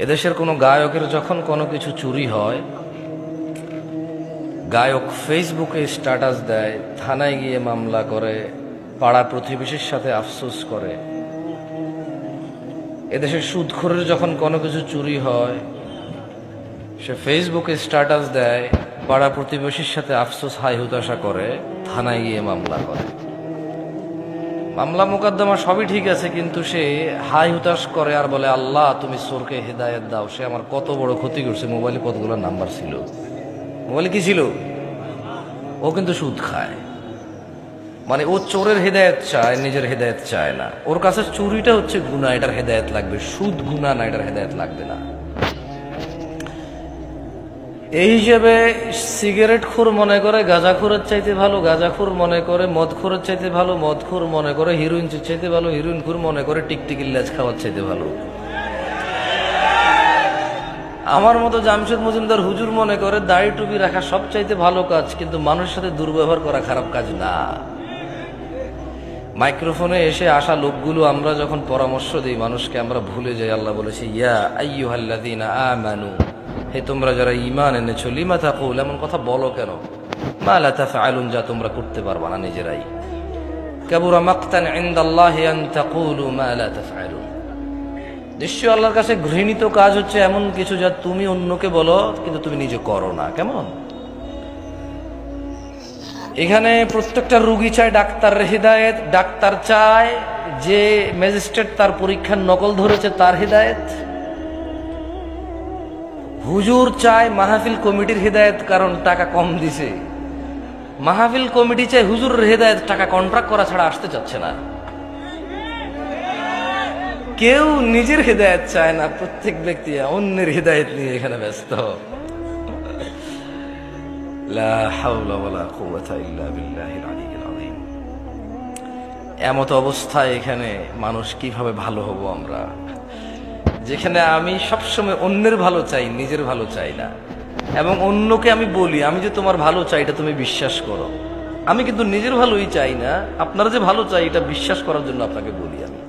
এদেশের কোনো গায়কের যখন কোনো কিছু চুরি হয়, গায়ক ফেসবুকে স্ট্যাটাস দেয়, থানায় গিয়ে মামলা করে, পাড়া প্রতিবেশীর সাথে আফসোস করে। এদেশের সুদখোরের যখন কোনো কিছু চুরি হয়, সে ফেসবুকে স্ট্যাটাস দেয়, পাড়া প্রতিবেশীর সাথে আফসোস হাই হুতাশা করে, থানায় গিয়ে মামলা করে। মামলা মোকদ্দমা সবই ঠিক আছে, কিন্তু সে হাই হুতাশ করে আর বলে, আল্লাহ তুমি চোরকে হেদায়েত দাও। সে আমার কত বড় ক্ষতি করছে। মোবাইলে কতগুলো নাম্বার ছিল, মোবাইলে কি ছিল? ও কিন্তু সুদ খায়। মানে ও চোরের হেদায়েত চায়, নিজের হেদায়েত চায় না। ওর কাছে চুরিটা হচ্ছে গুনাহ, এটার হেদায়েত লাগবে। সুদ গুনাহ না, এটার হেদায়েত লাগবে না। এই হিসেবে সিগারেটখোর মনে করে গাঁজাখোরের চাইতে ভালো, গাঁজাখোর মনে করে মদখোরের চাইতে ভালো, মদখোর মনে করে হিরোইন চাইতে ভালো, হিরোইনখোর মনে করে টিকটিকির লেজ খাওয়ার চাইতে ভালো। আমার মতো জামশেদ মজুমদার হুজুর মনে করে দাড়ি টুপি রাখা সব চাইতে ভালো কাজ, কিন্তু মানুষের সাথে দুর্ব্যবহার করা খারাপ কাজ না। মাইক্রোফোনে এসে আসা লোকগুলো আমরা যখন পরামর্শ দিই মানুষকে, আমরা ভুলে যাই আল্লাহ বলেছে, ইয়া আইয়ুহাল্লাযীনা আমানু, হে তোমরা যারা ঈমান এনেছো, লিমা তাকুল, এমন কথা বলো কেন, মা লা তাফআলুন, যা তোমরা করতে পারবা না নিজেরাই। কাবুরা মাকতান ইনদাল্লাহি আন তাকুলু মা লা তাফআলুন, নিশ্চয় আল্লাহর কাছে ঘৃণিত কাজ হচ্ছে এমন কিছু যা তুমি অন্যকে বলো কিন্তু তুমি নিজে করো না। কেমন? এখানে প্রত্যেকটা রুগী চায় ডাক্তারের হেদায়েত, ডাক্তার চায় যে ম্যাজিস্ট্রেট তার পরীক্ষার নকল ধরেছে তার হেদায়েত, হুজুর চায় মাহফিল কমিটির হেদায়েত কারণ টাকা কম দিছে, মাহফিল কমিটি চায় হুজুরের হেদায়েত, টাকা কন্ট্রাক্ট করা ছাড়া আসতে চাচ্ছে না। কেউ নিজের হেদায়েত চায় না, প্রত্যেক ব্যক্তি অন্যের হেদায়েত নিয়ে এখানে ব্যস্ত। লা হাওলা ওয়ালা কুওয়াতা ইল্লা বিল্লাহিল আলিয়্যিল আযীম। এমত অবস্থায় এখানে মানুষ কিভাবে ভালো হব আমরা, যেখানে আমি সবসময় অন্যের ভালো চাই, নিজের ভালো চাই না। এবং অন্যকে আমি বলি, আমি যে তোমার ভালো চাই এটা তুমি বিশ্বাস করো। আমি কিন্তু নিজের ভালোই চাই না, আপনারা যে ভালো চাই এটা বিশ্বাস করার জন্য আপনাকে বলি আমি।